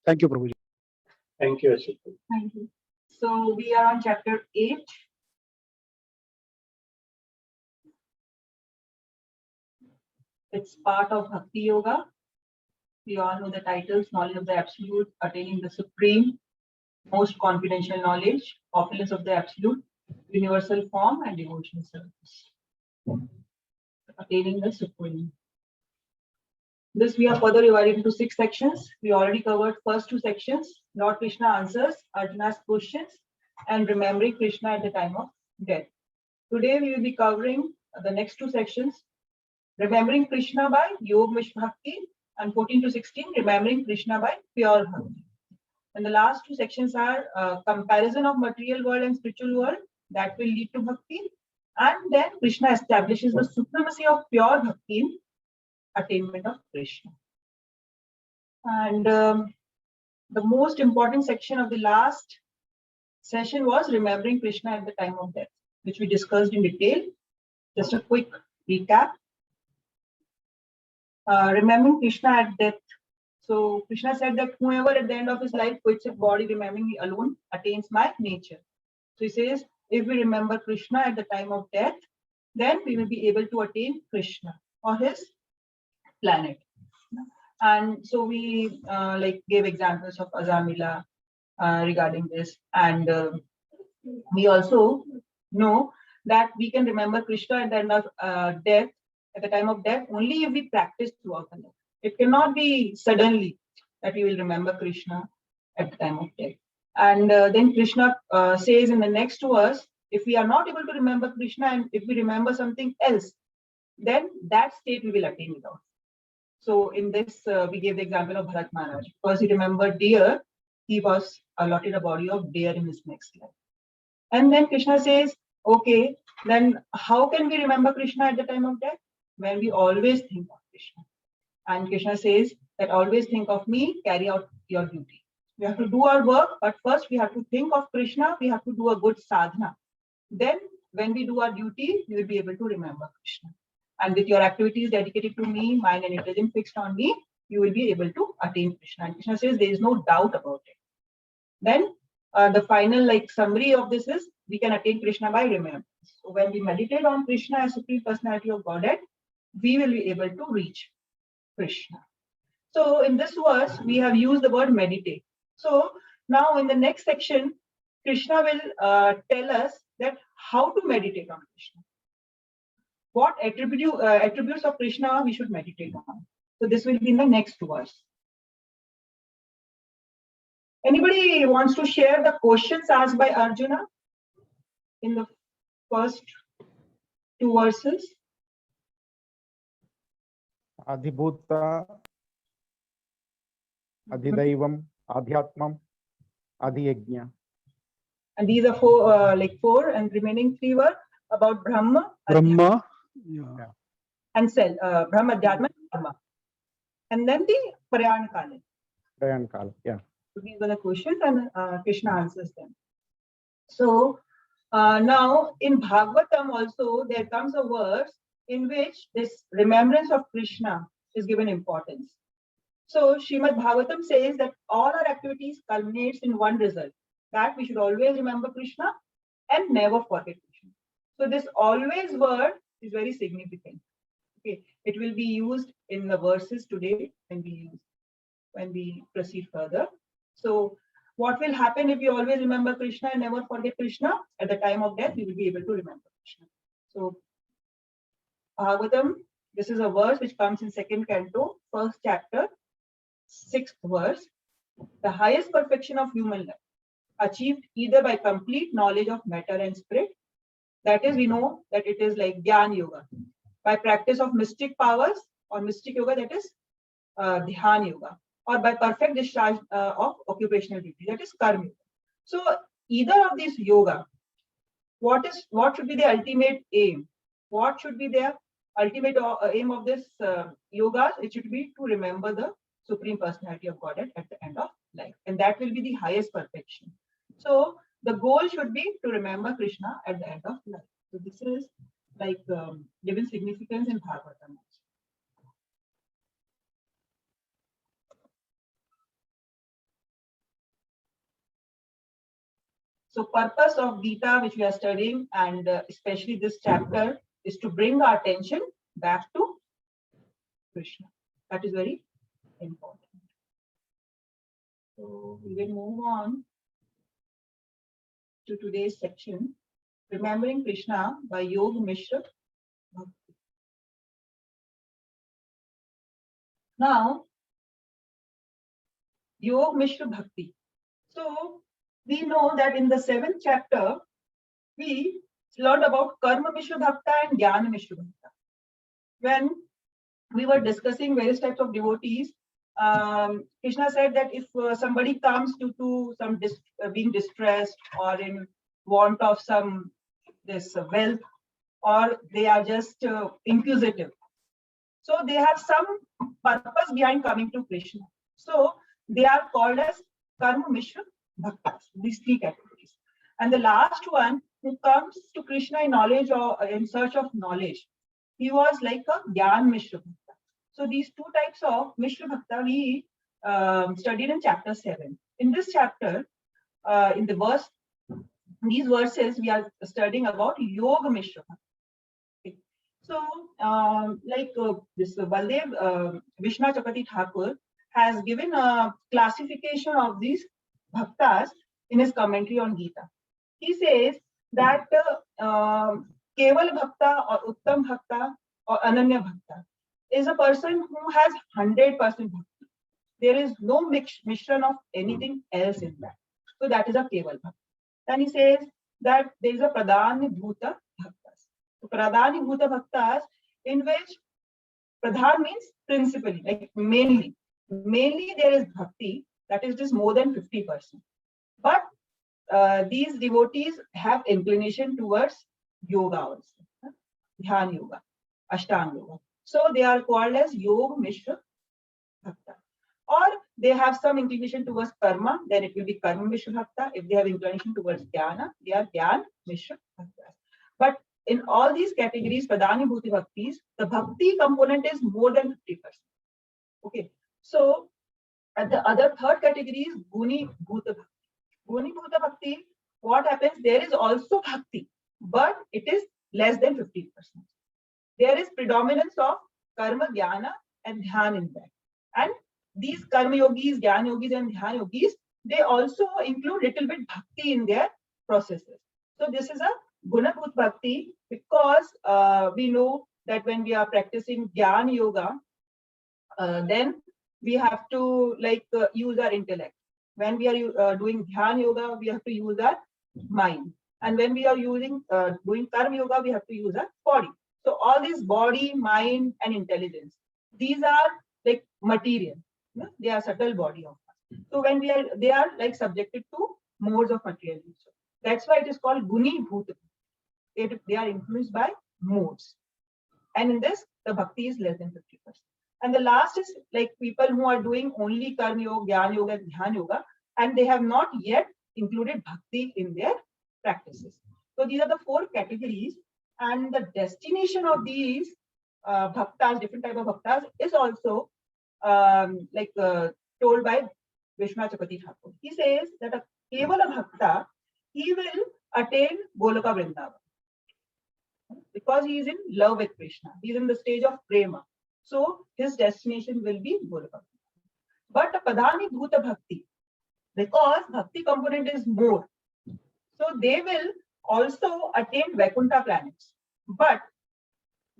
Thank you, Prabhuji. Thank you, Ashok. Thank you. So we are on chapter 8. It's part of Bhakti Yoga. We all know the titles: knowledge of the absolute, attaining the supreme, most confidential knowledge, opulence of the absolute, universal form, and devotional service. Attaining the supreme. This we are further divided into 6 sections. We already covered first 2 sections: Lord Krishna answers Arjuna's questions and remembering Krishna at the time of death. Today we will be covering the next 2 sections: remembering Krishna by Yog Mish Bhakti, and 14 to 16 remembering Krishna by pure Bhakti. And the last 2 sections are comparison of material world and spiritual world, that will lead to Bhakti, and then Krishna establishes the supremacy of pure Bhakti in attainment of Krishna. And the most important section of the last session was remembering Krishna at the time of death, which we discussed in detail. Just a quick recap. Remembering Krishna at death. So Krishna said that whoever at the end of his life quits his body, remembering me alone, attains my nature. So he says, if we remember Krishna at the time of death, then we will be able to attain Krishna or his planet. And so we gave examples of Azamila regarding this, and we also know that we can remember Krishna at the end of death, at the time of death, only if we practice throughout the life. It cannot be suddenly that we will remember Krishna at the time of death. And then Krishna says in the next verse, if we are not able to remember Krishna and if we remember something else, then that state we will attain without. So in this, we gave the example of Bharat Maharaj. Because he remembered deer, he was allotted a body of deer in his next life. And then Krishna says, okay, then how can we remember Krishna at the time of death? When we always think of Krishna. And Krishna says that always think of me, carry out your duty. We have to do our work, but first we have to think of Krishna, we have to do a good sadhana. Then when we do our duty, we will be able to remember Krishna. And with your activities dedicated to me, mind and intelligence fixed on me, you will be able to attain Krishna. And Krishna says there is no doubt about it. Then the final summary of this is we can attain Krishna by remembrance. So when we meditate on Krishna as Supreme Personality of Godhead, we will be able to reach Krishna. So in this verse, we have used the word meditate. So now in the next section, Krishna will tell us that how to meditate on Krishna. What attributes of Krishna we should meditate on. So this will be in the next verse. Anybody wants to share the questions asked by Arjuna in the first 2 verses? Adhibhuta, Adhidaivam, Adhyatmam, Adhiyajna. And these are 4, and remaining 3 were about Brahma, Brahma, and Self, Brahma, Adhyatma, Brahma. And then the Prayan Kala. Prayan Kala, yeah. So these were the questions, and Krishna answers them. So now in Bhagavatam also there comes a verse in which this remembrance of Krishna is given importance. So Srimad Bhagavatam says that all our activities culminates in one result, that we should always remember Krishna and never forget Krishna. So this always word is very significant. Okay, it will be used in the verses today when we proceed further. So what will happen if we always remember Krishna and never forget Krishna? At the time of death, we will be able to remember Krishna. So Bhagavatam, this is a verse which comes in 2nd canto, 1st chapter, 6th verse. The highest perfection of human life, achieved either by complete knowledge of matter and spirit, that is, we know that it is like Dhyan Yoga, by practice of mystic powers or mystic yoga, that is Dhyan Yoga, or by perfect discharge of occupational duty, that is Karma Yoga. So either of these yoga, what should be the ultimate aim? What should be the ultimate aim of this yoga? It should be to remember the Supreme Personality of Godhead at the end of life, and that will be the highest perfection. So the goal should be to remember Krishna at the end of life. So this is given significance in Bhagavatam. So purpose of Gita, which we are studying, and especially this chapter, is to bring our attention back to Krishna. That is very important. So we will move on to today's section, Remembering Krishna by Yog Mishra Bhakti. Now, Yog Mishra Bhakti. So we know that in the 7th chapter, we learned about Karma Mishra Bhakta and Jnana Mishra Bhakta. When we were discussing various types of devotees, Krishna said that if somebody comes due to some being distressed or in want of some wealth, or they are just inquisitive, so they have some purpose behind coming to Krishna. So they are called as Karma Mishra Bhaktas, these 3 categories. And the last one, who comes to Krishna in knowledge or in search of knowledge, he was like a Gyan Mishra Bhakta. So these 2 types of Mishra Bhakta we studied in chapter 7. In this chapter, in these verses, we are studying about Yoga Mishra Bhakta. Okay. So, this Baldev Vishnu Chakati Thakur has given a classification of these bhaktas in his commentary on Gita. He says that Keval Bhakta or Uttam Bhakta or Ananya Bhakta is a person who has 100% bhakti. There is no mixture of anything else in that. So that is a Keval Bhakta. Then he says that there is a Pradhani Bhuta Bhaktas. So Pradhani Bhuta Bhaktas, in which Pradhan means principally, like mainly. Mainly there is bhakti, that is just more than 50%. But these devotees have inclination towards yoga also, Dhyan Yoga, Ashtanga Yoga. So they are called as Yoga Mishra Bhakta. Or they have some inclination towards karma, then it will be Karma Mishra Bhakta. If they have inclination towards Jnana, they are Jnana Mishra Bhakta. But in all these categories, Pradhani Bhuti Bhaktis, the bhakti component is more than 50%. Okay. So, and the other 3rd category is Guni Bhuta Bhakti. Guni Bhuta Bhakti, what happens? There is also bhakti, but it is less than 50%. There is predominance of karma, jnana, and dhyan in that. And these karma yogis, jnana yogis, and dhyan yogis, they also include little bit bhakti in their processes. So this is a Guna Bhuta Bhakti, because we know that when we are practicing Jnana Yoga, then we have to use our intellect. When we are doing Dhyan Yoga, we have to use our mind. And when we are doing Karma Yoga, we have to use our body. So all these body, mind, and intelligence, these are like material. They are subtle body of us. So when they are like subjected to modes of material nature. That's why it is called Guni Bhuta. They are influenced by modes. And in this, the bhakti is less than 50%. And the last is like people who are doing only Karma Yoga, Jnana Yoga, Dhyan Yoga, and they have not yet included bhakti in their practices. So these are the 4 categories, and the destination of these bhaktas, different type of bhaktas, is also told by Vishnu Chakati Thakur. He says that a Kevala Bhakta, he will attain Goloka Vrindavan, because he is in love with Krishna. He is in the stage of prema. So his destination will be Goloka. But a Pradhani Bhuta Bhakti, because bhakti component is more, so they will also attain Vaikuntha planets, but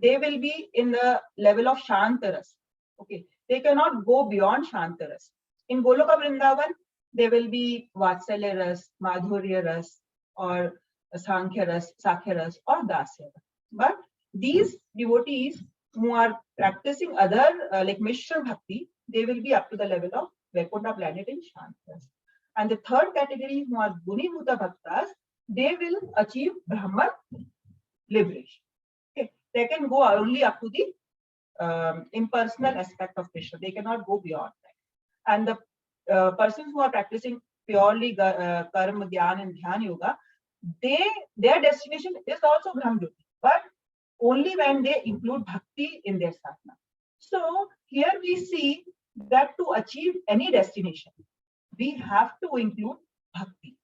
they will be in the level of Shantaras. Okay, they cannot go beyond Shantaras. In Goloka Vrindavan, they will be Vatsalya Ras, Madhurya Ras, or Sankhya Ras, Sakhya Ras, or Dasya Ras. But these devotees who are practicing other like Mishra Bhakti, they will be up to the level of Vaikuntha planet in Shantaras. And the 3rd category, who are Guni Bhuta Bhaktas, they will achieve Brahman liberation. Okay. They can go only up to the impersonal aspect of Krishna. They cannot go beyond that. And the persons who are practicing purely Karma, Dhyan, and Dhyan Yoga, their destination is also Brahma Jyoti, but only when they include bhakti in their sadhana. So here we see that to achieve any destination, we have to include bhakti.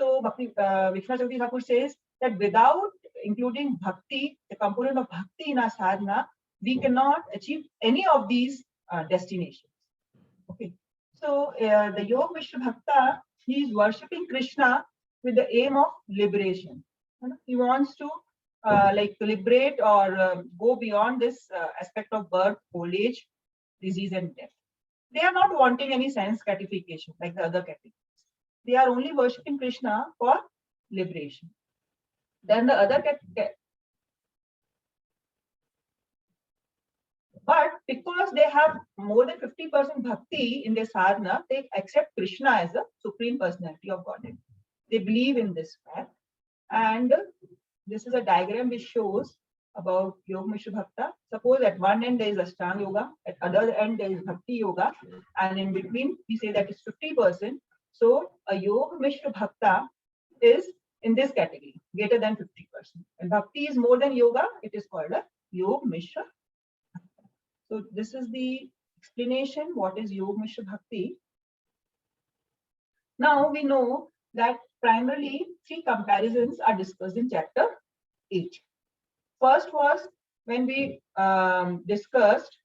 So Vishwanath Chaudhary Thakur says that without including bhakti, the component of bhakti in our sadhana, we cannot achieve any of these destinations. Okay. So the Yoga Mishra Bhakta, he is worshipping Krishna with the aim of liberation. He wants to like liberate or go beyond this aspect of birth, old age, disease, and death. They are not wanting any sense gratification like the other categories. They are only worshipping Krishna for liberation. Then the other but because they have more than 50% bhakti in their sadhana, they accept Krishna as the supreme personality of Godhead. They believe in this fact. And this is a diagram which shows about Yoga Mishra Bhakta. Suppose at one end there is Ashtanga Yoga, at other end there is Bhakti Yoga, and in between we say that is 50%. So a Yoga Mishra Bhakta is in this category, greater than 50%. And Bhakti is more than Yoga, it is called a Yoga Mishra. So this is the explanation what is Yoga Mishra Bhakti. Now we know that primarily 3 comparisons are discussed in chapter 8. First was when we discussed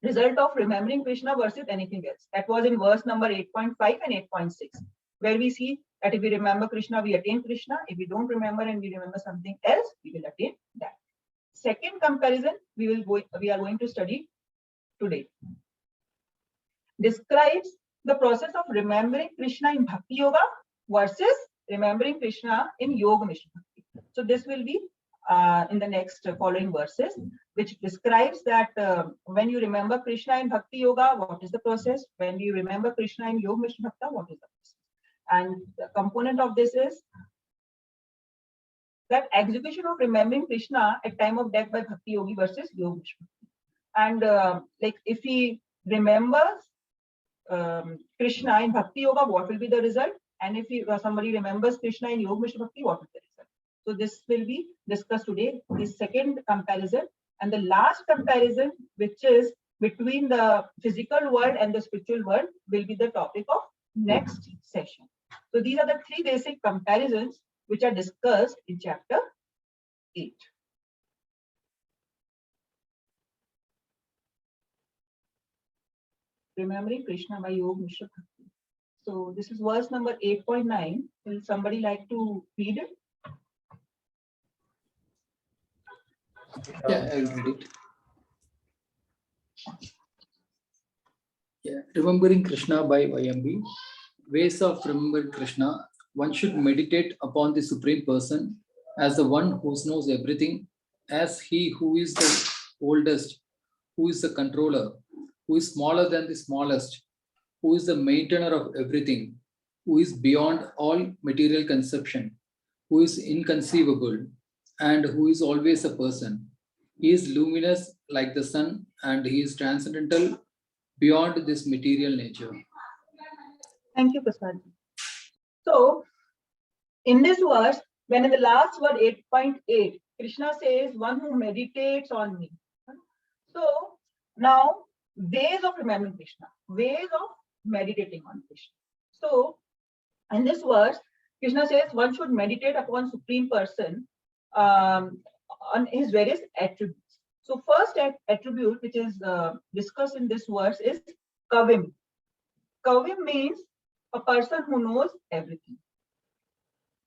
result of remembering Krishna versus anything else. That was in verse number 8.5 and 8.6, where we see that if we remember Krishna, we attain Krishna. If we don't remember and we remember something else, we will attain that. Second comparison we are going to study today. Describes the process of remembering Krishna in Bhakti Yoga versus remembering Krishna in Yoga Mishra Bhakti. So this will be in the next following verses, which describes that when you remember Krishna in Bhakti Yoga, what is the process? When you remember Krishna in Yoga Mishra Bhakti, what is the process? And the component of this is that execution of remembering Krishna at time of death by Bhakti Yogi versus Yoga Mishra Bhakti. And like if he remembers Krishna in Bhakti Yoga, what will be the result? And if somebody remembers Krishna in Yoga Mishra Bhakti, what is the result? So this will be discussed today, the second comparison. And the last comparison, which is between the physical world and the spiritual world, will be the topic of next session. So these are the 3 basic comparisons which are discussed in chapter 8. Remembering Krishna by Yoga Mishra Bhakti. So this is verse number 8.9. Will somebody like to read it? Yeah, I'll read it. Yeah, remembering Krishna by YMB. Ways of remembering Krishna. One should meditate upon the Supreme Person as the one who knows everything, as he who is the oldest, who is the controller, who is smaller than the smallest, who is the maintainer of everything, who is beyond all material conception, who is inconceivable, and who is always a person. He is luminous like the sun, and he is transcendental beyond this material nature. Thank you, Prasad. So, in this verse, when in the last word 8.8, Krishna says, one who meditates on me. So, now, ways of remembering Krishna, ways of meditating on Krishna. So, in this verse, Krishna says one should meditate upon Supreme Person on his various attributes. So, first attribute which is discussed in this verse is Kavim. Kavim means a person who knows everything,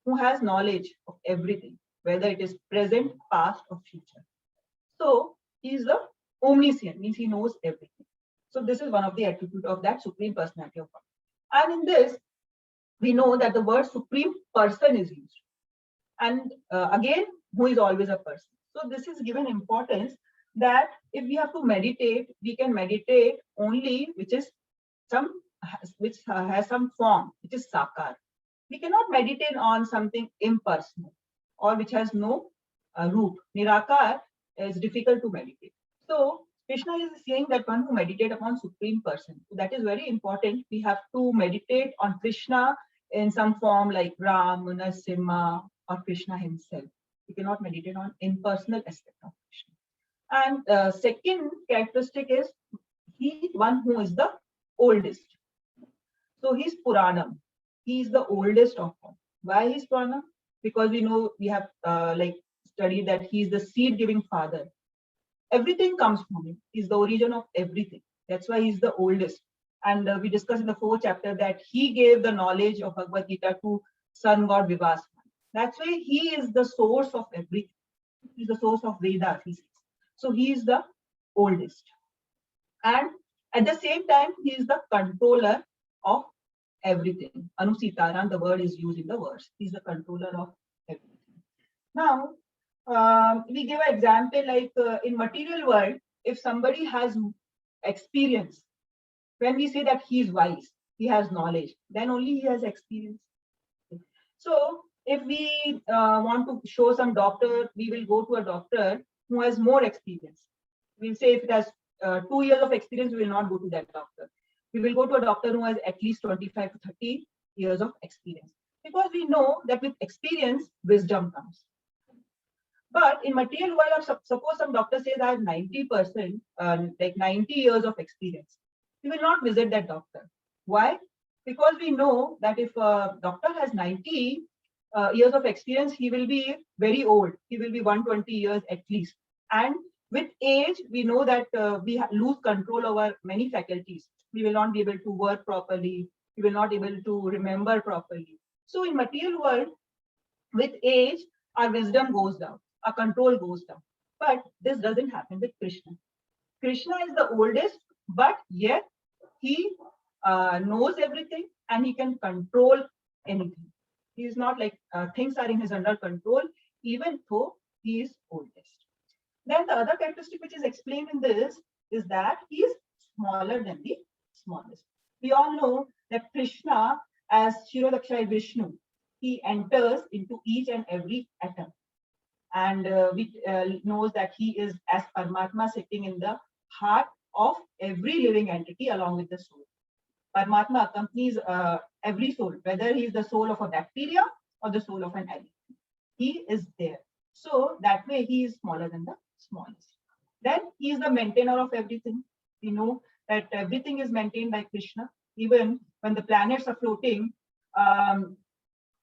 who has knowledge of everything, whether it is present, past, or future. So he is the omniscient, means he knows everything. So this is one of the attributes of that Supreme Personality of God. And in this, we know that the word Supreme Person is used. And again, who is always a person. So this is given importance that if we have to meditate, we can meditate only which has some form, which is sakar. We cannot meditate on something impersonal or which has no root. Nirakar is difficult to meditate. So Krishna is saying that one who meditate upon Supreme Person. So that is very important. We have to meditate on Krishna in some form like Ram, Narasimha, or Krishna himself. We cannot meditate on impersonal aspect of Krishna. And second characteristic is he one who is the oldest. So he's Puranam. he is the oldest of all. Why he's Prana? Because we know, we have studied that he is the seed-giving father. Everything comes from him. He's the origin of everything. That's why he's the oldest. And we discussed in the 4th chapter that he gave the knowledge of Bhagavad Gita to sun god Vivasvan. That's why he is the source of everything. He's the source of Vedas, he says. So he is the oldest. And at the same time, he is the controller of everything. Anusitaran, the word is used in the verse. He's the controller of everything. Now, we give an example like in material world, if somebody has experience, when we say that he is wise, he has knowledge, then only he has experience. So if we want to show some doctor, we will go to a doctor who has more experience. We'll say if it has 2 years of experience, we will not go to that doctor. We will go to a doctor who has at least 25 to 30 years of experience. Because we know that with experience, wisdom comes. But in material world, suppose some doctor says I have 90%, like 90 years of experience. We will not visit that doctor. Why? Because we know that if a doctor has 90 years of experience, he will be very old. He will be 120 years at least. And with age, we know that we lose control over many faculties. We will not be able to work properly. We will not be able to remember properly. So in material world, with age, our wisdom goes down, our control goes down. But this doesn't happen with Krishna. Krishna is the oldest, but yet he knows everything and he can control anything. He is not like things are in his under control, even though he is oldest. Then the other characteristic which is explained in this is that he is smaller than the smallest. We all know that Krishna, as Shirodakshaya Vishnu, he enters into each and every atom. And we knows that he is as Paramatma sitting in the heart of every living entity along with the soul. Paramatma accompanies every soul, whether he is the soul of a bacteria or the soul of an elephant. He is there. So that way he is smaller than the smallest. Then he is the maintainer of everything. We know that everything is maintained by Krishna. Even when the planets are floating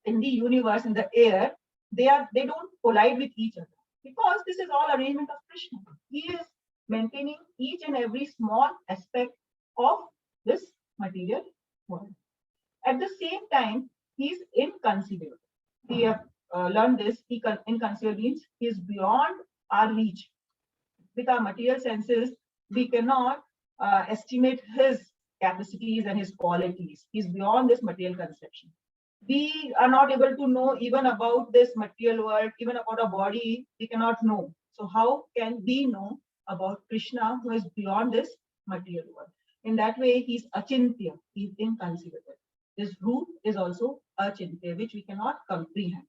in the universe, in the air, they don't collide with each other because this is all arrangement of Krishna. He is maintaining each and every small aspect of this material world. At the same time, he is inconceivable. We have learned this. Inconceivable means he is beyond our reach. With our material senses, we cannot estimate his capacities and his qualities. He is beyond this material conception. We are not able to know even about this material world, even about a body, we cannot know. So how can we know about Krishna, who is beyond this material world? In that way, he's achintya, he's inconceivable. His root is also achintya, which we cannot comprehend.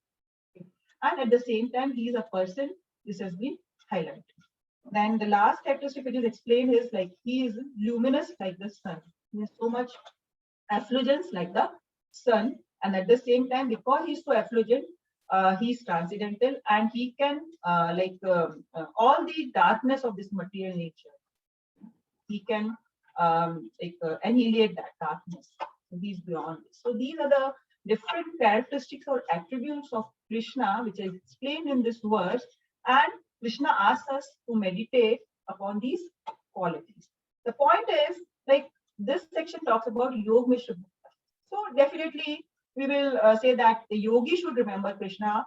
And at the same time, he is a person, this has been highlighted. Then the last characteristic which is explained is like he is luminous like the sun. He has so much effulgence like the sun. And at the same time, because he's so effulgent, he's transcendental and he can all the darkness of this material nature, he can annihilate that darkness. So he's beyond this. So these are the different characteristics or attributes of Krishna, which is explained in this verse. And Krishna asks us to meditate upon these qualities. The point is, like this section talks about Yog Mishra. So definitely we will say that the yogi should remember Krishna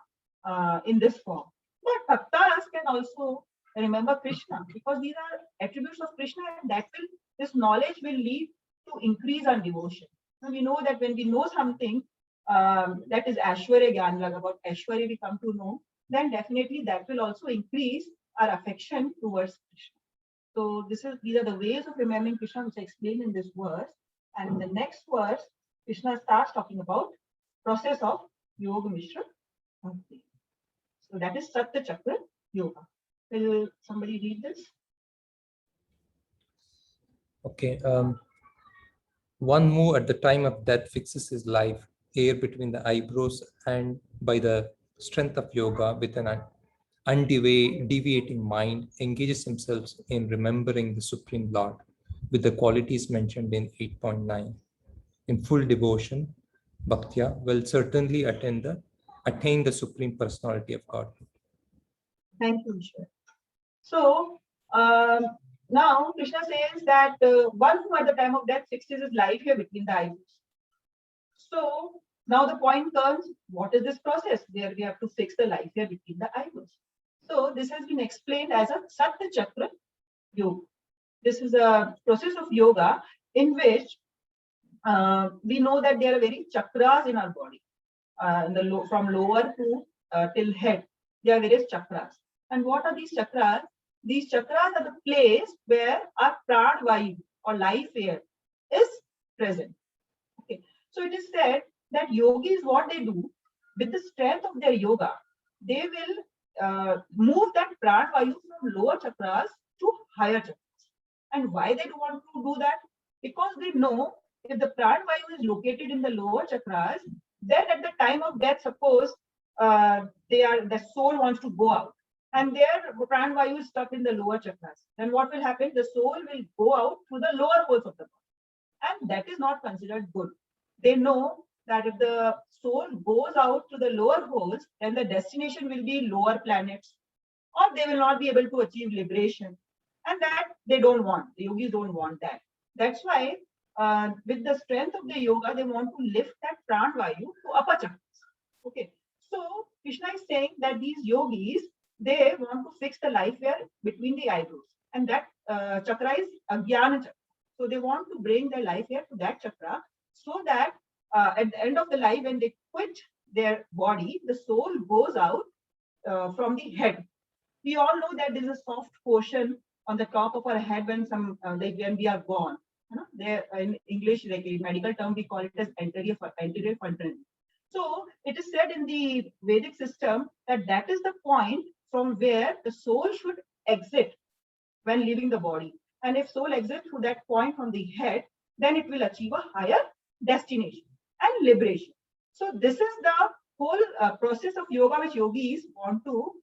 in this form. But bhaktas can also remember Krishna because these are attributes of Krishna, and that will, this knowledge will lead to increase our devotion. And we know that when we know something that is Aishwarya Gyan, about Aishwarya we come to know, then definitely that will also increase our affection towards Krishna. So these are the ways of remembering Krishna, which I explained in this verse. And in the next verse, Krishna starts talking about process of Yoga Mishra. So that is Satya Chakra Yoga. Will somebody read this? Okay. One move at the time of death fixes his life, hair between the eyebrows, and by the strength of yoga, with an undeviating mind, engages himself in remembering the Supreme Lord with the qualities mentioned in 8.9. In full devotion, bhaktya will certainly attain the Supreme Personality of God. Thank you, Ishwar. So now Krishna says that one who at the time of death fixes his life here between the eyebrows. So now the point comes, what is this process where we have to fix the life here between the eyebrows? So this has been explained as a Satya Chakra Yoga. This is a process of yoga in which we know that there are very chakras in our body, from lower to till head. There are various chakras. And what are these chakras? These chakras are the place where our prana vayu or life air is present. Okay. So it is said that yogis, what they do with the strength of their yoga, they will move that prana vayu from lower chakras to higher chakras. And why they want to do that? Because they know if the prana vayu is located in the lower chakras, then at the time of death, suppose the soul wants to go out and their prana vayu is stuck in the lower chakras, then what will happen? The soul will go out through the lower holes of the body, and that is not considered good. They know that if the soul goes out to the lower holes, then the destination will be lower planets, or they will not be able to achieve liberation. And that they don't want. The yogis don't want that. That's why with the strength of the yoga, they want to lift that prana vayu to upper chakras. Okay. So Krishna is saying that these yogis, they want to fix the life air between the eyebrows. And that chakra is Ajnana chakra. So they want to bring their life air to that chakra so that at the end of the life, when they quit their body, the soul goes out from the head. We all know that there is a soft portion on the top of our head when when we are born. You know, there in English, like a medical term, we call it as anterior frontal. So it is said in the Vedic system that is the point from where the soul should exit when leaving the body. And if soul exits through that point from the head, then it will achieve a higher destination and liberation. So this is the whole process of yoga which yogis want to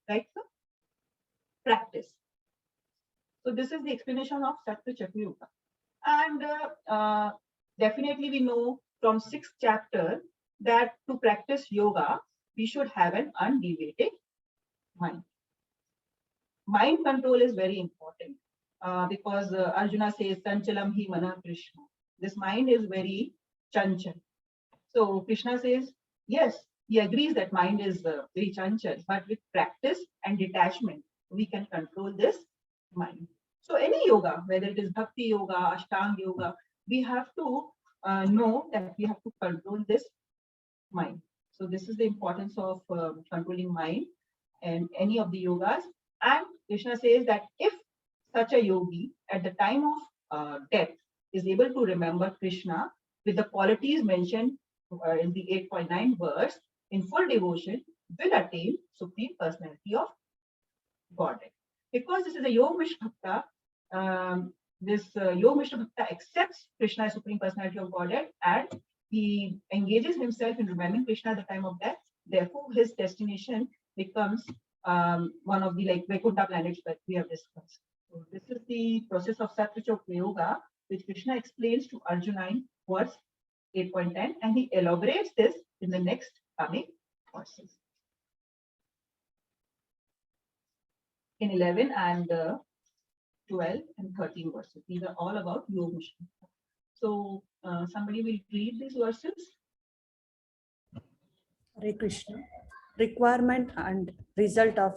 practice. So this is the explanation of Satya Chakra Yoga. And definitely we know from 6th chapter that to practice yoga, we should have an undeviated mind. Mind control is very important because Arjuna says, Chanchalam hi mana Krishna. This mind is very chanchal. So Krishna says, yes, he agrees that mind is very chanchal, but with practice and detachment, we can control this mind. So any yoga, whether it is Bhakti Yoga, Ashtanga Yoga, we have to know that we have to control this mind. So this is the importance of controlling mind and any of the yogas. And Krishna says that if such a yogi at the time of death is able to remember Krishna with the qualities mentioned in the 8.9 verse in full devotion, will attain Supreme Personality of Godhead. Because this is a Yog Mishra Bhakta, this Yog Mishra Bhakta accepts Krishna as Supreme Personality of Godhead and he engages himself in remembering Krishna at the time of death. Therefore, his destination becomes one of the Vaikuntha planets that we have discussed. So this is the process of Satya Chakra Yoga, which Krishna explains to Arjuna in verse 8.10, and he elaborates this in the next coming verses. In 11 and 12 and 13 verses. These are all about Yoga Mishra. So somebody will read these verses. Hare Krishna. Requirement and result of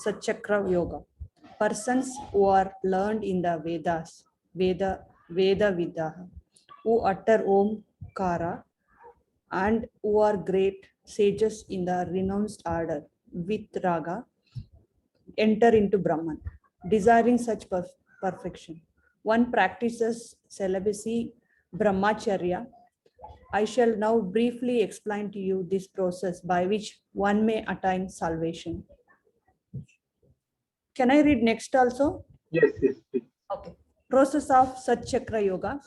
Satchakra Yoga. Persons who are learned in the Vedas, Veda Vidaha, who utter Om Kara, and who are great sages in the renounced order with Raga, enter into Brahman, desiring such perfection. One practices celibacy, Brahmacharya. I shall now briefly explain to you this process by which one may attain salvation. Can I read next also? Yes, please. Okay. Process of Satchakra Yoga.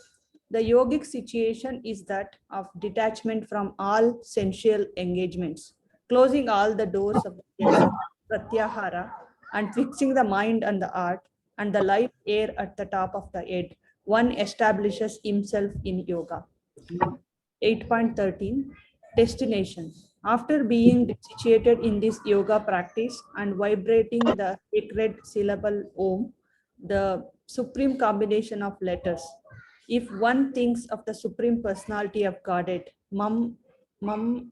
The yogic situation is that of detachment from all sensual engagements, closing all the doors of the pratyahara and fixing the mind and the heart and the life air at the top of the head. One establishes himself in yoga. 8.13 Destination. After being situated in this yoga practice and vibrating the sacred syllable Om, the supreme combination of letters, if one thinks of the supreme personality of Godhead, Anushmaran,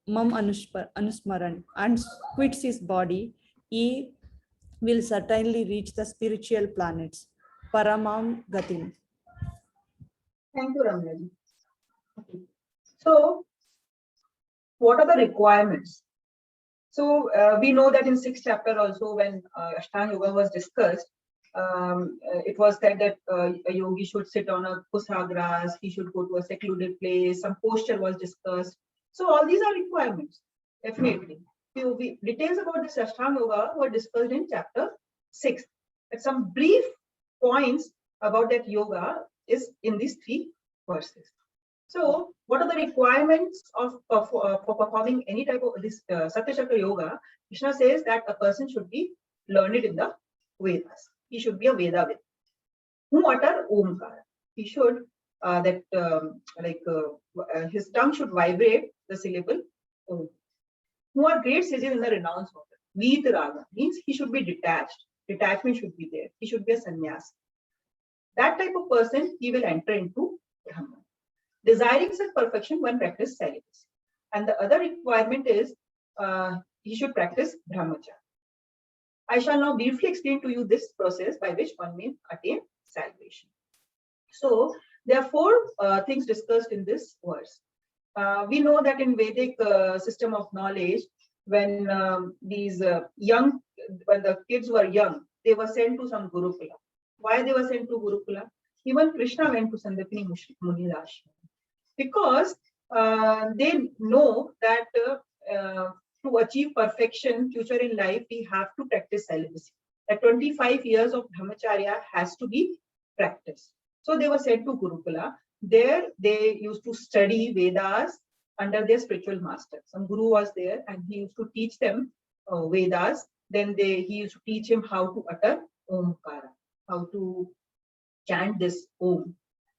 Anusmaran, and quits his body, he will certainly reach the spiritual planets, Paramam Gatim. Thank you, Ramya. Okay. So, what are the requirements? So, we know that in 6th chapter also, when Ashtanga Yoga was discussed, it was said that a yogi should sit on a kusa grass, he should go to a secluded place, some posture was discussed. So, all these are requirements, definitely. Details about this Ashtanga Yoga were discussed in chapter 6. But some brief points about that yoga is in these 3 verses. So, what are the requirements for performing any type of this Satya Chakra Yoga? Krishna says that a person should be learned in the Vedas. He should be a Vedavit. Who utter Omkara. He should his tongue should vibrate the syllable Om. Who are great sages in the renounced order. Veet Raga means he should be detached. Detachment should be there. He should be a sannyas. That type of person, he will enter into Brahman. Desiring such perfection, one practice celibacy. And the other requirement is he should practice brahmacharya. I shall now briefly explain to you this process by which one may attain salvation. So, there are 4 things discussed in this verse. We know that in Vedic system of knowledge, when when the kids were young, they were sent to some Gurukula. Why they were sent to Gurukula? Even Krishna went to Sandipini Muni's ashram. Because they know that to achieve perfection, future in life, we have to practice celibacy. That 25 years of brahmacharya has to be practiced. So they were sent to Gurukula. There they used to study Vedas under their spiritual master. Some guru was there and he used to teach them Vedas. Then he used to teach him how to utter Omkara, how to chant this Om.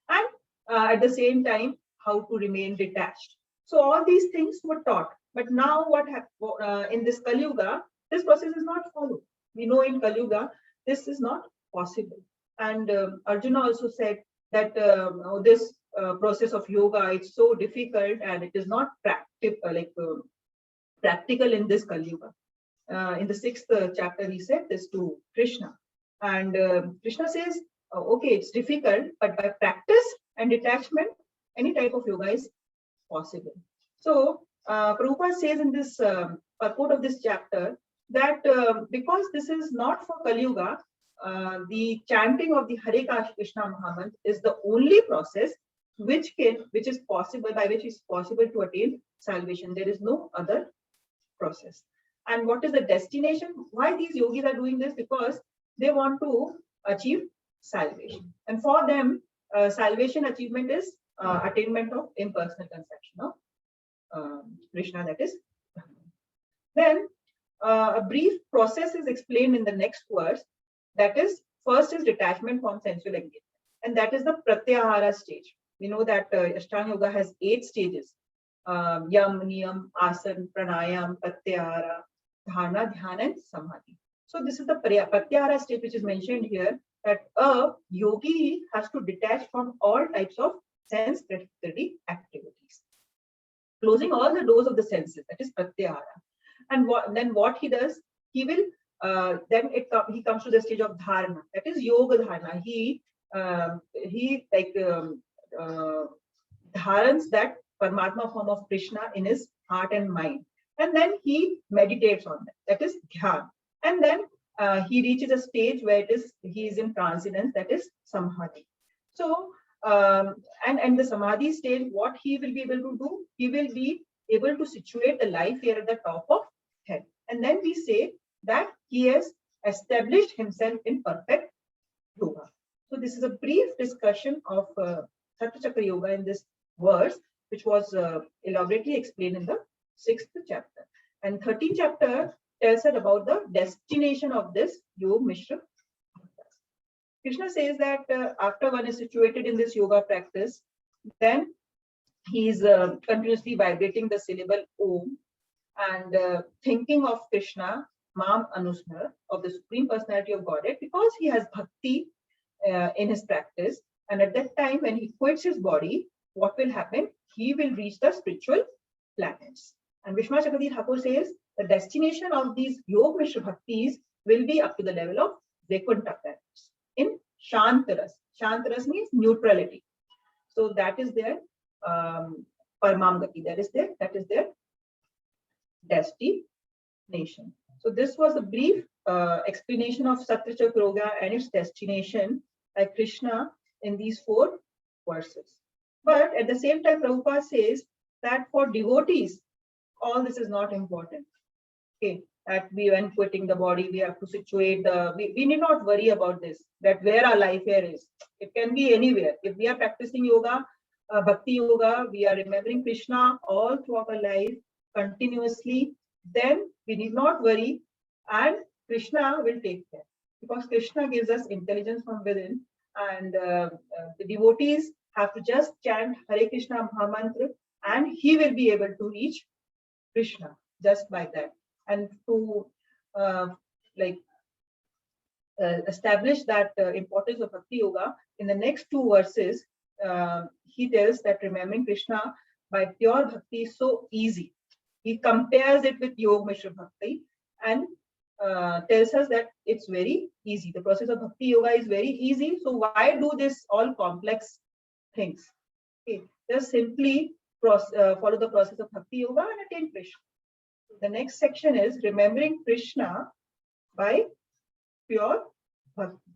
And at the same time, how to remain detached. So all these things were taught. But now what in this Kali Yuga, this process is not followed. We know in Kali Yuga, this is not possible. And Arjuna also said that this process of yoga, it's so difficult and it is not practical in this Kali Yuga. In the 6th chapter, he said this to Krishna. And Krishna says, okay, it's difficult, but by practice and detachment, any type of yoga is possible. So, Prabhupada says in this purport of this chapter that because this is not for Kali Yuga, the chanting of the Hare Krishna Mahamantra is the only process which is possible, by which is possible to attain salvation. There is no other process. And what is the destination? Why these yogis are doing this? Because they want to achieve salvation. And for them, salvation achievement is attainment of impersonal conception of Krishna, that is. Then a brief process is explained in the next verse. That is, first is detachment from sensual engagement. And that is the Pratyahara stage. We know that Ashtanga Yoga has 8 stages. Yam, Niyam, Asan, Pranayam, Pratyahara, Dharana, Dhyana, and Samadhi. So this is the Pratyahara stage which is mentioned here, that a yogi has to detach from all types of sense gratificatory activities, closing all the doors of the senses. That is Pratyahara. And then what he does, he will he comes to the stage of Dharana. That is Yoga Dharana. He dharans that Paramatma form of Krishna in his heart and mind. And then he meditates on that. That is Dhyan. And then he reaches a stage where he is in transcendence. That is Samadhi. So, and the Samadhi stage, what he will be able to do, he will be able to situate the life here at the top of head. And then we say that he has established himself in perfect yoga. So this is a brief discussion of Satya Chakra Yoga in this verse, which was elaborately explained in the 6th chapter. And 13th chapter tells us about the destination of this Yoga Mishra. Krishna says that after one is situated in this yoga practice, Then he is continuously vibrating the syllable Om and thinking of Krishna, Mam Anusmar, of the Supreme Personality of Godhead, because he has bhakti in his practice. And at that time, when he quits his body, what will happen? He will reach the spiritual planets. And Vishma Chakravarti Thakur says the destination of these Yog Mishra Bhaktis will be up to the level of Vaikuntha planets in Shantaras. Shantaras means neutrality. So that is their Paramam Gati. That is their destination. So this was a brief explanation of Satyachakra Yoga and its destination by Krishna in these 4 verses. But at the same time, Prabhupada says that for devotees, all this is not important. Okay, that when quitting the body, we have to situate we need not worry about this, that where our life here is. It can be anywhere. If we are practicing yoga, bhakti yoga, we are remembering Krishna all throughout our life continuously, then we need not worry and Krishna will take care, because Krishna gives us intelligence from within, and the devotees have to just chant Hare Krishna Mahamantra and he will be able to reach Krishna just by that. And to establish that importance of Bhakti Yoga, in the next 2 verses, he tells that remembering Krishna by pure Bhakti is so easy. He compares it with Yog Mishra Bhakti and tells us that it's very easy. The process of Bhakti Yoga is very easy. So why do this all complex things? Okay, just simply follow the process of Bhakti Yoga and attain Krishna. The next section is remembering Krishna by pure Bhakti,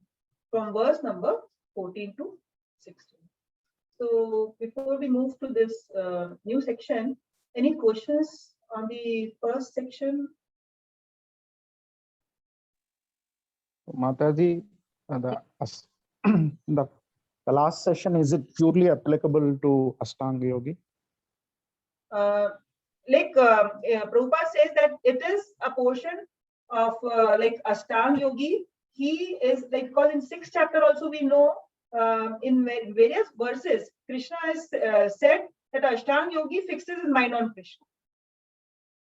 from verse number 14 to 16. So before we move to this new section, any questions on the first section? Mataji, the last session, is it purely applicable to Ashtanga Yogi? Prabhupada says that it is a portion of Ashtanga Yogi. He is because in 6th chapter also we know in various verses Krishna has said that Ashtanga Yogi fixes his mind on Krishna.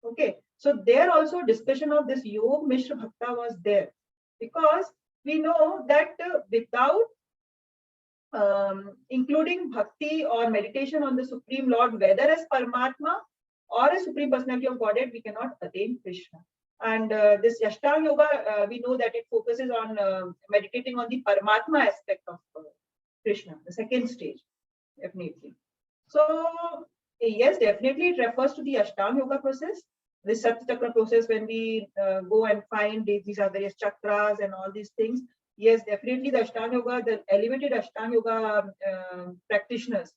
Okay, so there also discussion of this Yog Mishra Bhakta was there, because we know that without including bhakti or meditation on the Supreme Lord, whether as Paramatma or a Supreme Personality of Godhead, we cannot attain Krishna. And this Ashtanga Yoga, we know that it focuses on meditating on the Paramatma aspect of Krishna, the second stage, definitely. So yes, definitely it refers to the Ashtanga Yoga process, the Satyachakra process, when we go and find these are various chakras and all these things. Yes, definitely the Ashtanga Yoga, the elevated Ashtanga Yoga practitioners,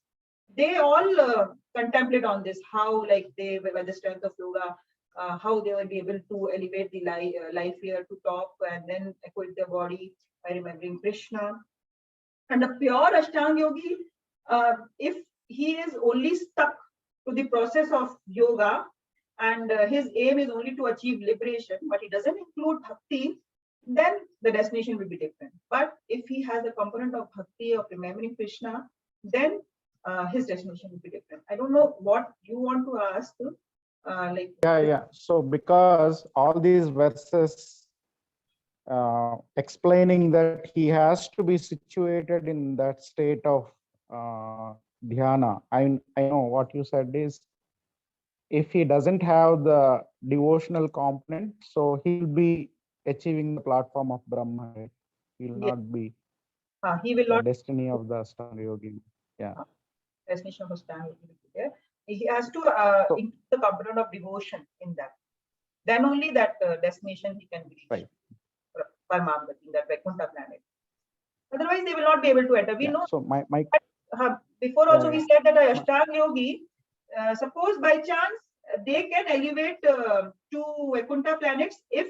they all contemplate on this, how they, by the strength of yoga, how they will be able to elevate the life here to top and then equip their body by remembering Krishna. And a pure Ashtanga Yogi, if he is only stuck to the process of yoga and his aim is only to achieve liberation, but he doesn't include bhakti, then the destination will be different. But if he has a component of bhakti, of remembering Krishna, then his destination will be different. I don't know what you want to ask. Yeah. So because all these verses explaining that he has to be situated in that state of dhyana. I know what you said is, if he doesn't have the devotional component, so he'll be achieving the platform of Brahma. Right? He will not be. He will not. Destiny of the Ashtanga Yogi. Yeah. Destination of Ashtanga Yogi will be there. He has to include the component of devotion in that. Then only that destination he can reach. Right. Paramamgati, that Vaikuntha planet. Otherwise, they will not be able to enter. We know. So my before also we said that Ashtanga Yogi, suppose by chance they can elevate to Vaikuntha planets if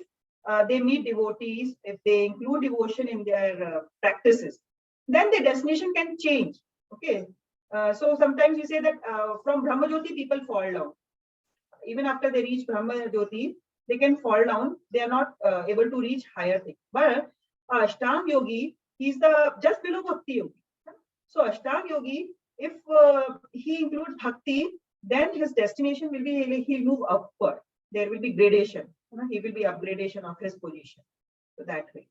they meet devotees, if they include devotion in their practices, then the destination can change. Okay. So sometimes we say that from Brahma Jyoti people fall down. Even after they reach Brahma Jyoti, they can fall down. They are not able to reach higher things. But Ashtanga Yogi, he's just below Bhakti Yogi. So Ashtanga Yogi, if he includes bhakti, then his destination will be he'll move upward. There will be gradation. He will be upgradation of his position. So that way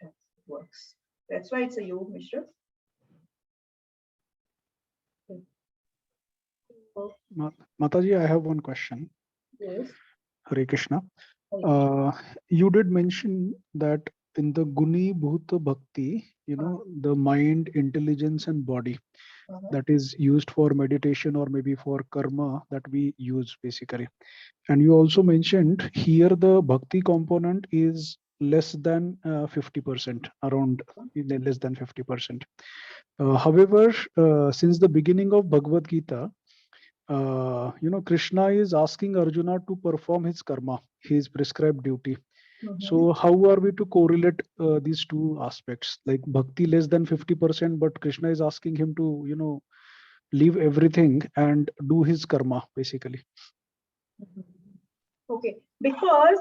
that works. That's why it's a Yog Mishra. Mataji, I have one question. Yes. Hare Krishna. You did mention that in the Guni Bhuta Bhakti, the mind, intelligence, and body that is used for meditation or maybe for karma that we use basically. And you also mentioned here the bhakti component is less than 50%, around less than 50%. However, since the beginning of Bhagavad Gita, Krishna is asking Arjuna to perform his karma, his prescribed duty. So how are we to correlate these two aspects, like bhakti less than 50%, but Krishna is asking him to, leave everything and do his karma basically? Okay, because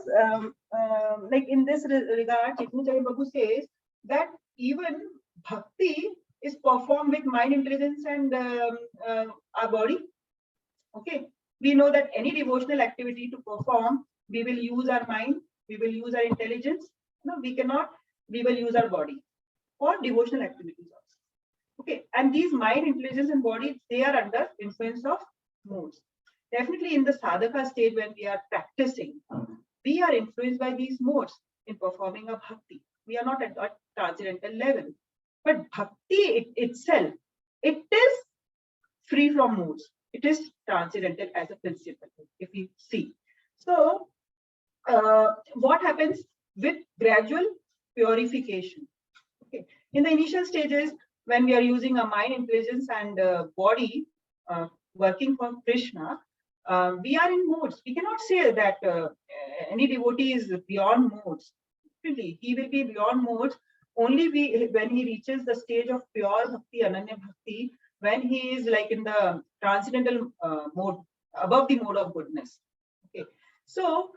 like in this regard, Chaitanya Babu says that even bhakti is performed with mind, intelligence, and our body. Okay, we know that any devotional activity to perform, we will use our mind, we will use our intelligence. No, we cannot. We will use our body for devotional activities also. Okay, and these mind, intelligence, and body, they are under influence of moods. Definitely in the sadhaka stage when we are practicing, we are influenced by these modes in performing a bhakti. We are not at that transcendental level. But bhakti itself, it is free from moods. It is transcendental as a principle, if you see. So, what happens with gradual purification? Okay. In the initial stages, when we are using a mind, intelligence, and body working for Krishna, we are in modes. We cannot say that any devotee is beyond modes. Really, he will be beyond modes only when he reaches the stage of pure bhakti, Ananya bhakti, when he is like in the transcendental mode, above the mode of goodness. Okay, so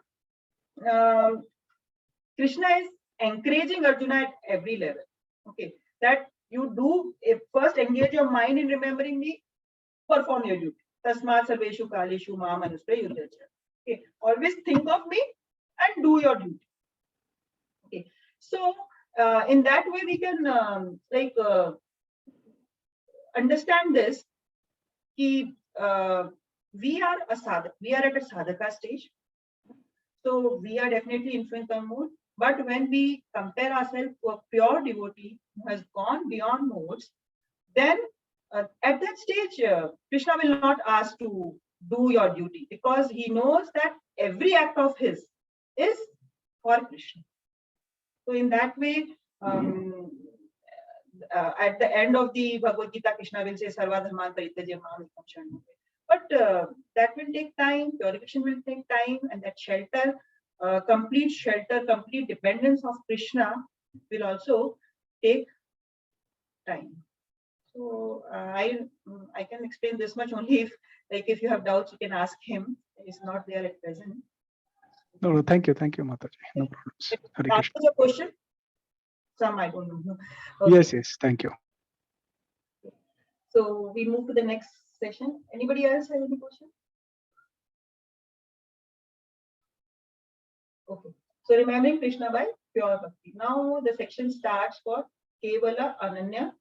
Krishna is encouraging Arjuna at every level. Okay, that you do first engage your mind in remembering me, perform your duty. Tasmat sarveshu kaleshu mam anusre yudhacha. Okay, always think of me and do your duty. Okay, so in that way we can understand this. We are a sadhaka. We are at a sadhaka stage, so we are definitely influenced by mood. But when we compare ourselves to a pure devotee who has gone beyond modes, then at that stage, Krishna will not ask to do your duty because he knows that every act of his is for Krishna. So in that way, at the end of the Bhagavad Gita, Krishna will say, Sarva dharman parityaja mam ekam sharanam. But that will take time, purification will take time, and that shelter, complete dependence of Krishna will also take time. So I can explain this much only if you have doubts, you can ask him. He's not there at present. No, thank you, Mataji. No problems. Hare Krishna. Answer your question? Some I don't know. Okay. Yes, thank you. So we move to the next session. Anybody else have any question? Okay. So remembering Krishna by pure bhakti. Now the section starts for Kevala Ananya.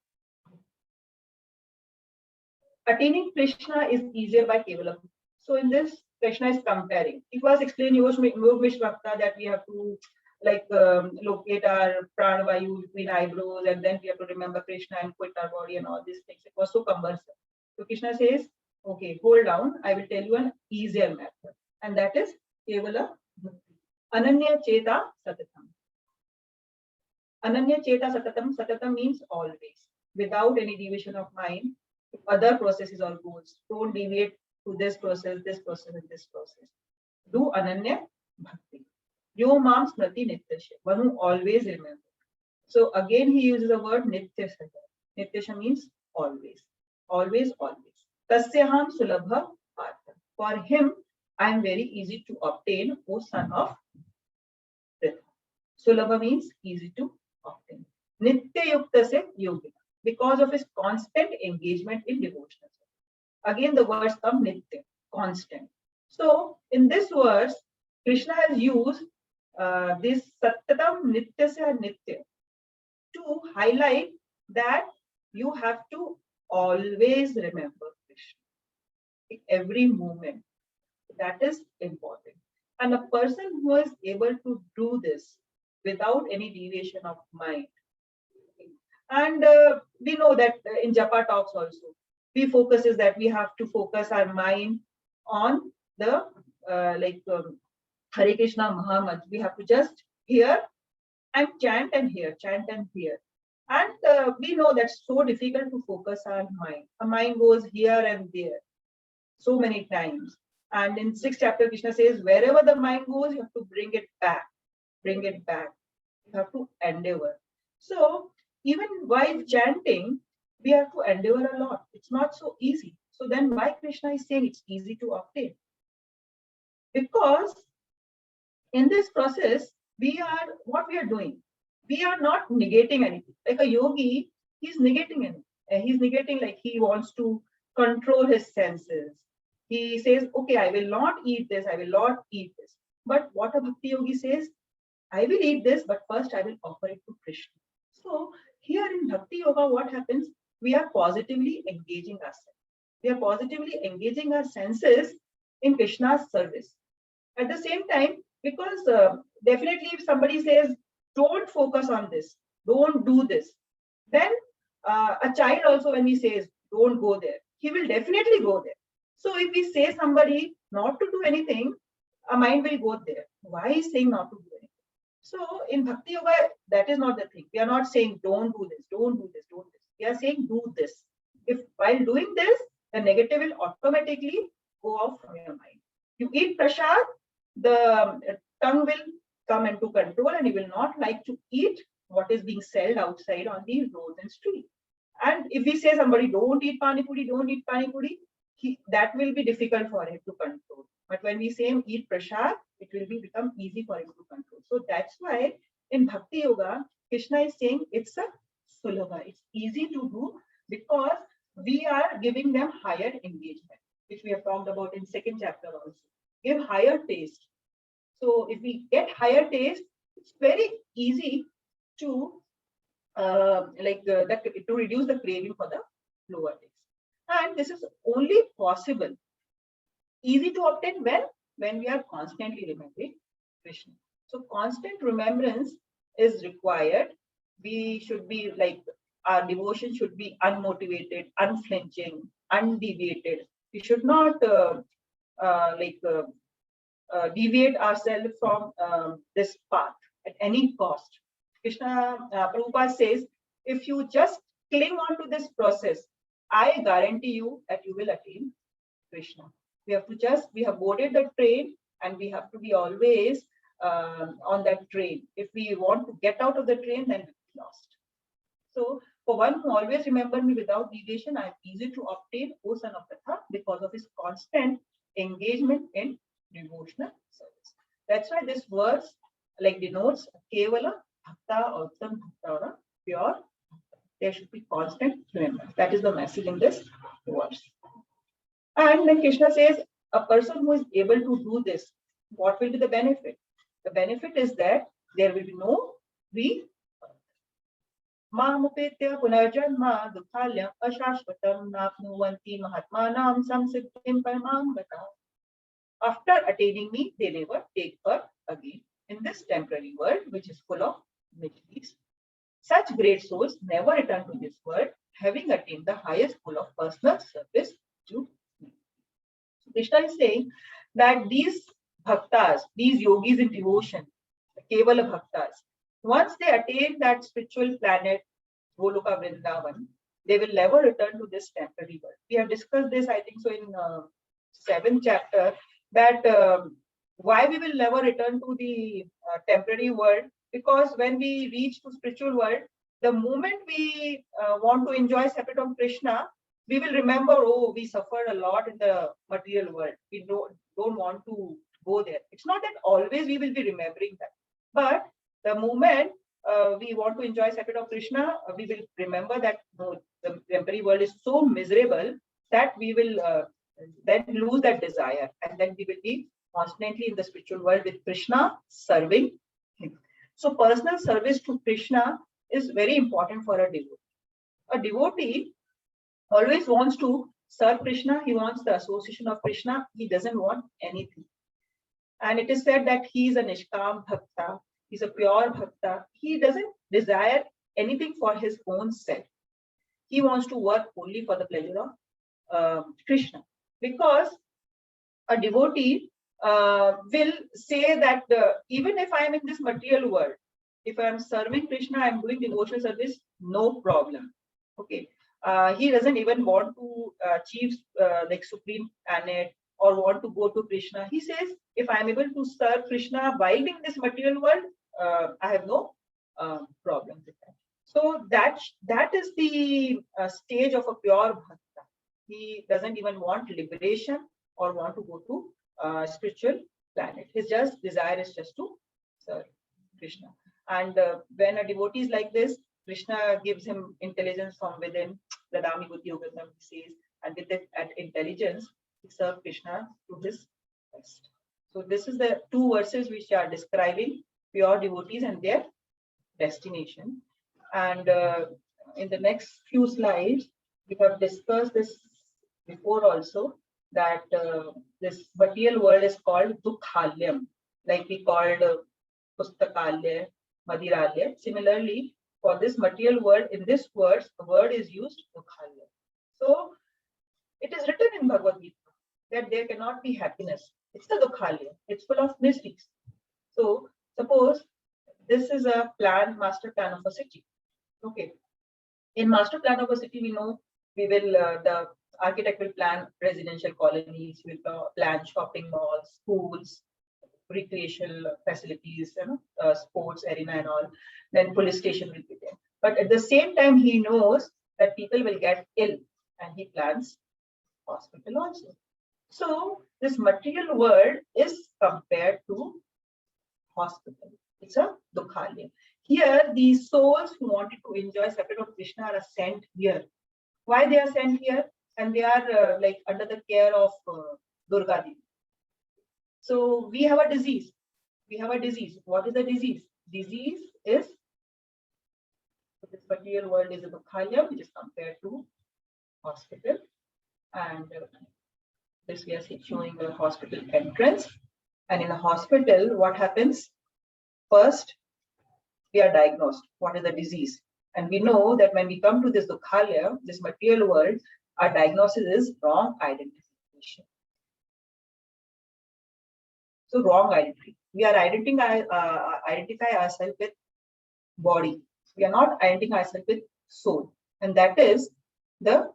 Attaining Krishna is easier by Kevala. So in this, Krishna is comparing. It was explained Yog Mishra that we have to locate our pranavayu between eyebrows, and then we have to remember Krishna and quit our body and all these things. It was so cumbersome. So Krishna says, okay, hold down. I will tell you an easier method, and that is Kevala Bhakti. Ananya Cheta Satatam. Ananya Cheta Satatam. Satatam means always, without any deviation of mind. Other processes or goals. Don't deviate to this process, and this process. Do Ananya Bhakti. Yo mam smriti nityasya. One who always remembers. So again he uses the word nityasya. Nityasya means always. Always. Tasyaham sulabha partha. For him, I am very easy to obtain, O son of Pritha. Sulabha means easy to obtain. Nitya yukta se yogita. because of his constant engagement in devotional service. Again, the words come nitya, constant. So in this verse, Krishna has used this Satyatam Nityasya Nitya to highlight that you have to always remember Krishna in every moment. That is important. And a person who is able to do this without any deviation of mind. And we know that in Japa talks also, we focus is that we have to focus our mind on the Hare Krishna Mahamad. We have to just hear and chant and hear, chant and hear. And we know that's so difficult to focus our mind. Our mind goes here and there so many times. And in 6th chapter, Krishna says, wherever the mind goes, you have to bring it back. Bring it back. You have to endeavor. So even while chanting, we have to endeavor a lot. It's not so easy. So then why Krishna is saying it's easy to obtain? Because in this process, what we are doing, we are not negating anything. Like a yogi, he's negating anything. He's negating, like he wants to control his senses. He says, okay, I will not eat this, I will not eat this. But what a bhakti yogi says, I will eat this, but first I will offer it to Krishna. So here in Bhakti Yoga, what happens? We are positively engaging ourselves. We are positively engaging our senses in Krishna's service. At the same time, because definitely if somebody says, don't focus on this, don't do this, then a child also when he says, don't go there, he will definitely go there. So if we say somebody not to do anything, a mind will go there. Why is saying not to do anything? So in Bhakti Yoga, that is not the thing. We are not saying don't do this, don't do this, don't do this. We are saying do this. If while doing this, the negative will automatically go off from your mind. You eat prasad, the tongue will come into control and you will not like to eat what is being sold outside on these roads and streets. And if we say somebody don't eat pani puri, don't eat pani puri, that will be difficult for him to control. But when we say eat prasad, it will become easy for him to control. So that's why in Bhakti Yoga, Krishna is saying it's a sulabha, it's easy to do because we are giving them higher engagement, which we have talked about in 2nd chapter also. Give higher taste. So if we get higher taste, it's very easy to to reduce the craving for the lower taste. And this is only possible, easy to obtain when we are constantly remembering Krishna. So constant remembrance is required. We should be our devotion should be unmotivated, unflinching, undeviated. We should not deviate ourselves from this path at any cost. Krishna Prabhupada says, if you just cling on to this process, I guarantee you that you will attain Krishna. We have boarded the train and we have to be always on that train. If we want to get out of the train, then we're lost. So for one who always remember me without deviation, I am easy to obtain, O son of Katha, because of his constant engagement in devotional service. That's why this verse denotes Kevala Bhakta or Uttam Bhakta or pure. There should be constant remembrance. That is the message in this verse. And then Krishna says, a person who is able to do this, what will be the benefit? The benefit is that there will be no rebirth. Mamupetya punarjanma dukhalyam ashashvatam napnuvanti mahatmanam samsiddhim paramam gata. After attaining me, they never take birth again in this temporary world, which is full of miseries. Such great souls never return to this world, having attained the highest goal of personal service to me. So Krishna is saying that these bhaktas, these yogis in devotion, the Kevala bhaktas, once they attain that spiritual planet, Goloka Vrindavan, they will never return to this temporary world. We have discussed this, I think, so in 7th chapter, that why we will never return to the temporary world, because when we reach to spiritual world, the moment we want to enjoy separate from Krishna, we will remember, oh, we suffered a lot in the material world. We don't want to go there. It's not that always we will be remembering that, but the moment we want to enjoy separate of Krishna, we will remember that no, the temporary world is so miserable that we will then lose that desire, and then we will be constantly in the spiritual world with Krishna, serving him. So personal service to Krishna is very important for a devotee. A devotee always wants to serve Krishna. He wants the association of Krishna. He doesn't want anything. And it is said that he is a Nishkam Bhakta. He's a pure Bhakta. He doesn't desire anything for his own self. He wants to work only for the pleasure of Krishna. Because a devotee will say that even if I am in this material world, if I am serving Krishna, I am doing devotional service, no problem. Okay. He doesn't even want to achieve like supreme planet or want to go to Krishna. He says, if I am able to serve Krishna while in this material world, I have no problem with that. So that is the stage of a pure bhakta. He doesn't even want liberation or want to go to spiritual planet. His just desire is just to serve Krishna. And when a devotee is like this, Krishna gives him intelligence from within. Radami Buddhi Yogatam, he says, and with that intelligence, he serves Krishna to his best. So this is the two verses which are describing pure devotees and their destination. And in the next few slides, we have discussed this before also, that this material world is called Dukhalyam, like we called Pustakalya, Madiralya. Similarly, for this material world, in this word is used Dukhalya. So it is written in Bhagavad Gita that there cannot be happiness. It's the Dukhalya. It's full of mysteries. So suppose this is a plan, master plan of a city. Okay. In master plan of a city, we know we will, the architect will plan residential colonies, will plan shopping malls, schools, recreational facilities, sports arena and all. Then police station will be there. But at the same time, he knows that people will get ill, and he plans hospital also. So this material world is compared to hospital. It's a Dukhalya. Here, these souls who wanted to enjoy separate of Krishna are sent here. Why they are sent here? And they are like under the care of Durga Devi. So we have a disease. We have a disease. What is the disease? Disease is, this material world is a Dukhalya, which is compared to hospital. And this we are showing the hospital entrance. And in a hospital, what happens? First, we are diagnosed. What is the disease? And we know that when we come to this Dukhalya, this material world, our diagnosis is wrong identification. So wrong identity. We are identify ourselves with body. We are not identifying ourselves with soul. And that is the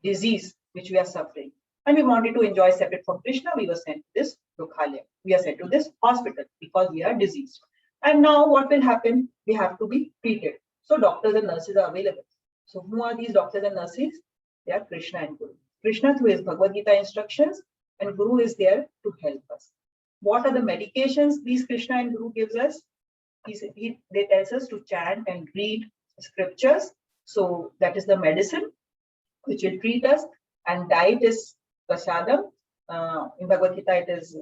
disease which we are suffering. And we wanted to enjoy separate from Krishna. We were sent to this Dukhalya. We are sent to this hospital because we are diseased. And now what will happen? We have to be treated. So doctors and nurses are available. So who are these doctors and nurses? They are Krishna and Guru. Krishna through his Bhagavad Gita instructions, and Guru is there to help us. What are the medications these Krishna and Guru gives us? They tell us to chant and read scriptures. So that is the medicine which will treat us. And diet is prasadam. In Bhagavad Gita, it is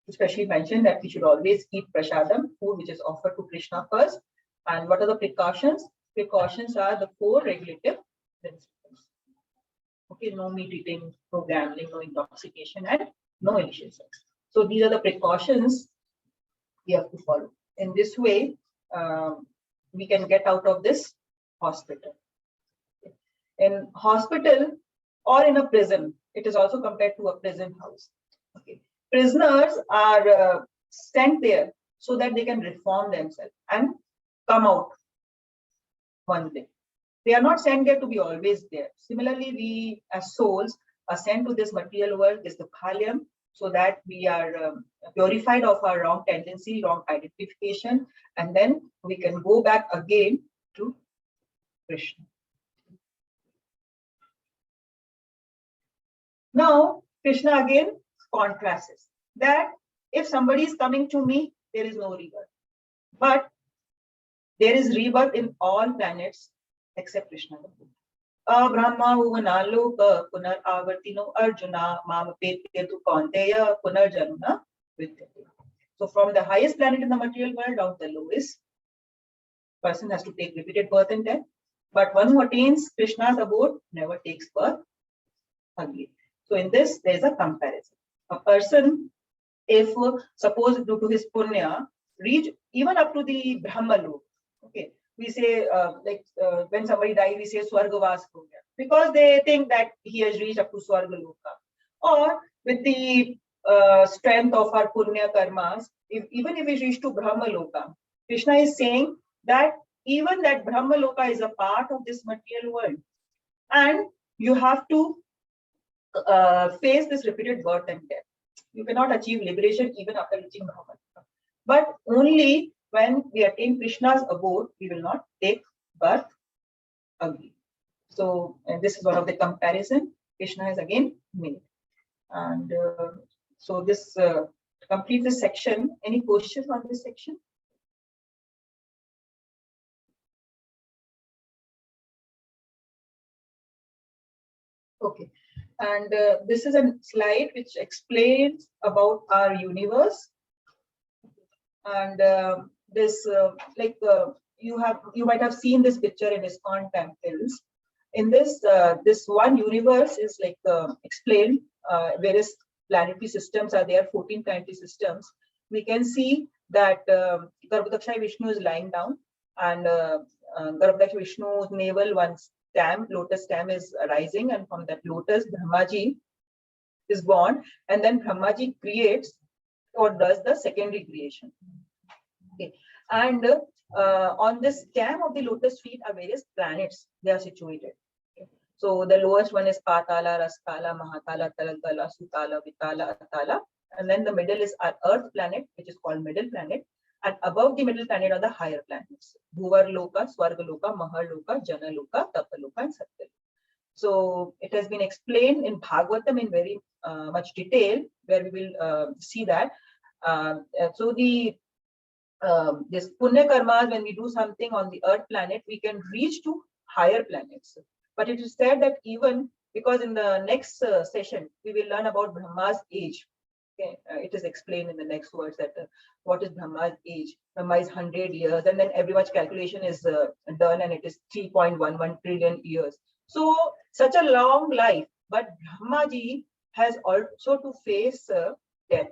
especially mentioned that we should always eat prasadam, food which is offered to Krishna first. And what are the precautions? Precautions are the 4 regulative principles. Okay, no meat eating, no gambling, no intoxication, and no illicit sex. So these are the precautions we have to follow. In this way, we can get out of this hospital. In hospital or in a prison, it is also compared to a prison house. Okay. Prisoners are sent there so that they can reform themselves and come out one day. They are not sent there to be always there. Similarly, we as souls are sent to this material world, this Dukhalyam, so that we are purified of our wrong tendency, wrong identification, and then we can go back again to Krishna. Now, Krishna again contrasts that if somebody is coming to me, there is no regard. But there is rebirth in all planets except Krishna. Brahma Uvanaloka Punar Avartino Arjuna Mamapetya tu Kaunteya Punar Januna Vidyate. So from the highest planet in the material world down to the lowest, person has to take repeated birth and death. But one who attains Krishna's abode never takes birth again. So in this, there is a comparison. A person, if suppose due to his punya, reach even up to the Brahma Lok. Okay, we say when somebody dies, we say Swargavas Punya, because they think that he has reached up to Swargaloka. Or with the strength of our punya karmas, even if we reach to Brahma Loka, Krishna is saying that even that Brahma Loka is a part of this material world, and you have to face this repeated birth and death. You cannot achieve liberation even after reaching Brahma Loka. But only when we attain Krishna's abode, we will not take birth again. So this is one of the comparison Krishna has again made. And so this completes this section. Any questions on this section? Okay, and this is a slide which explains about our universe. And this you might have seen this picture in ISKCON temples. In this this one universe is explained. Various planetary systems are there, 14 planetary systems. We can see that Garbhodaksha Vishnu is lying down, and Garbhodaksha Vishnu's navel, one stem, lotus stem, is rising, and from that lotus Brahmaji is born, and then Brahmaji creates or does the secondary creation. Okay, and on this stem of the lotus feet are various planets. They are situated. Okay. So the lowest one is Patala, Rastala, Mahatala, Talagala, Sutala, Vitala, Atala, and then the middle is our Earth planet, which is called middle planet, and above the middle planet are the higher planets: Bhuvar Loka, Swarga Loka, Mahar Loka, Jana Loka, Tapa Loka, and Satya Loka. So it has been explained in Bhagavatam in very much detail, where we will see that. So the this punya karmas, when we do something on the Earth planet, we can reach to higher planets. But it is said that even because in the next session we will learn about Brahma's age. Okay, it is explained in the next words that what is Brahma's age. Brahma is 100 years, and then every much calculation is done, and it is 3.11 trillion years. So such a long life, but Brahmaji has also to face death.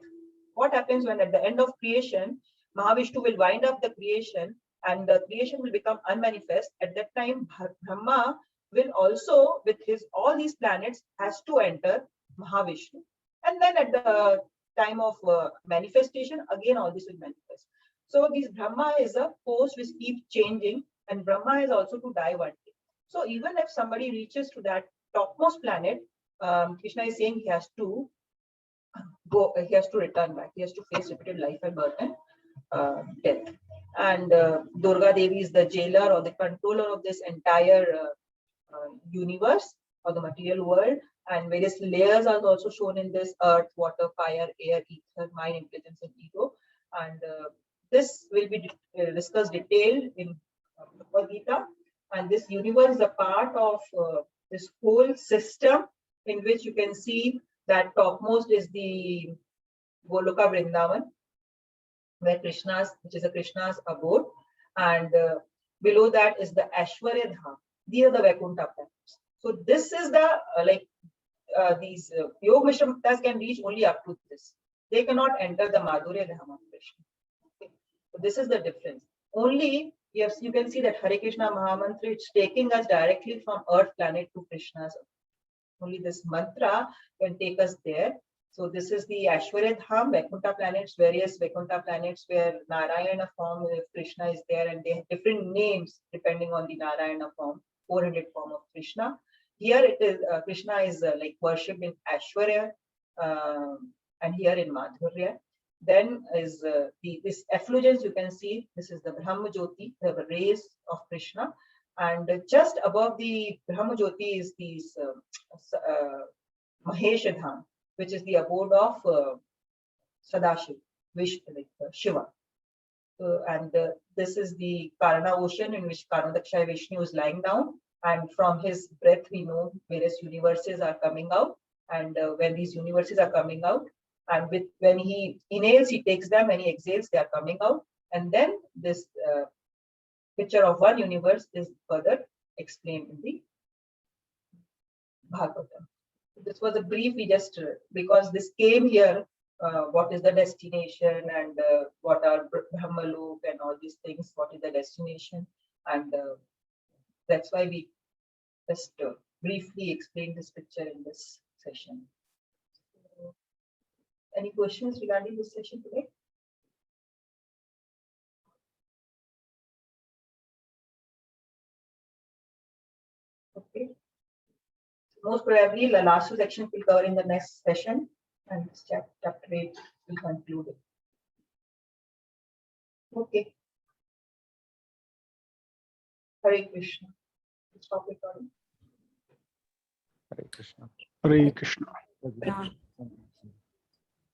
What happens when at the end of creation, Mahavishnu will wind up the creation, and the creation will become unmanifest? At that time, Brahma will also, with his all these planets, has to enter Mahavishnu. And then at the time of manifestation, again all this will manifest. So this Brahma is a force which keeps changing, and Brahma is also to die one day. So even if somebody reaches to that topmost planet, Krishna is saying he has to go, he has to return back, he has to face repeated life and birth and death. And Durga Devi is the jailer or the controller of this entire universe or the material world, and various layers are also shown in this: earth, water, fire, air, ether, mind, intelligence, and ego. And this will be discussed detailed in Bhagavad Gita. And this universe is a part of this whole system, in which you can see that topmost is the Goloka Vrindavan, where which is a Krishna's abode, and below that is the Aishwarya Dham. These are the Vaikuntha planets. So this is the these Yoga Mishra can reach only up to this. They cannot enter the Madhurya Dham of Krishna. Okay. So this is the difference. Only yes, you can see that Hare Krishna Mahamantra, it's taking us directly from Earth planet to Krishna's. Only this mantra can take us there. So this is the Aishwarya Dham, Vaikuntha planets, various Vaikuntha planets where Narayana form of Krishna is there, and they have different names depending on the Narayana form, 400 form of Krishna. Here it is Krishna is like worshipped in Aishwarya, and here in Madhurya. Then is this effulgence, you can see this is the Brahma Jyoti, the rays of Krishna, and just above the Brahma Jyoti is these Mahesh Dham, which is the abode of Sadashiv, Shiva. This is the Karana ocean in which Karanodakshaya Vishnu is lying down. And from his breath, we know various universes are coming out. And when these universes are coming out, and when he inhales, he takes them. When he exhales, they are coming out. And then this picture of one universe is further explained in the Bhagavatam. This was a brief, we just, because this came here, what is the destination and what are Brahmalok and all these things, what is the destination. And that's why we just briefly explained this picture in this session. Any questions regarding this session today? Okay. Most probably the last two sections will cover in the next session, and this chapter 8 will conclude it. Okay. Hare Krishna. Stop recording. Hare Krishna. Hare Krishna. Yeah.